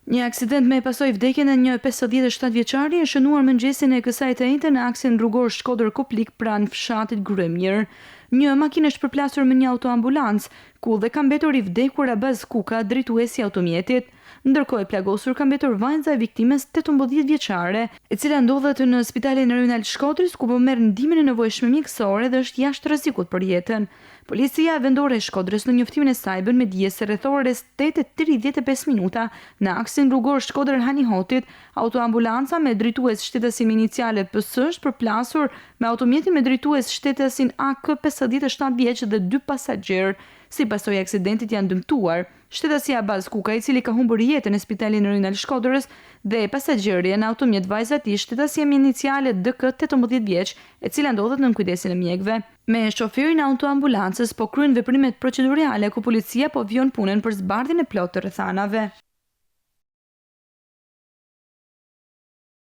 Një aksident me pasojë vdekjen e një 57 vjeçari e shënuar mëngjesin e kësaj të njëjtë në aksin rrugor Shkodër-Koplik pranë fshatit Grymjer. Një makinë është përplasur me një autoambulancë, ku dhe ka mbetur i vdekur Abaz Kuka, drejtuesi i automjetit. Ndërkohë e plagosur ka mbetur vajza e viktimës 18 vjeçare, e cila ndodhet në Spitalin Rajonal Shkodrës, ku po merr ndihmën e nevojshme mjekësore dhe është jashtë rrezikut për jetën. Policia vendore e Shkodrës në njoftimin e saj bën me dije se rreth orës 8:35 minuta në aksin rrugor Shkodër-Hanihotit, autoambulanca me drejtues shtetasin me iniciale PS është përplasur me automjetin me drejtues shtetasin AK 57 vjeç dhe 2 pasagjerë. Si pasojë e aksidentit janë dëmtuar shtetësia Abaz Kuka, i cili ka humbur jetën në Spitalin Rajonal Shkodrës, dhe pasagjerja në automjet vajza e tij, shtetësia me iniciale DK 18 vjeç, e cila ndodhet nën kujdesin e mjekëve. Me shoferin e autoambulancës po kryen veprimet procedurale, ku policia po vjon punën për zbardhjen e plotë të rrethanave.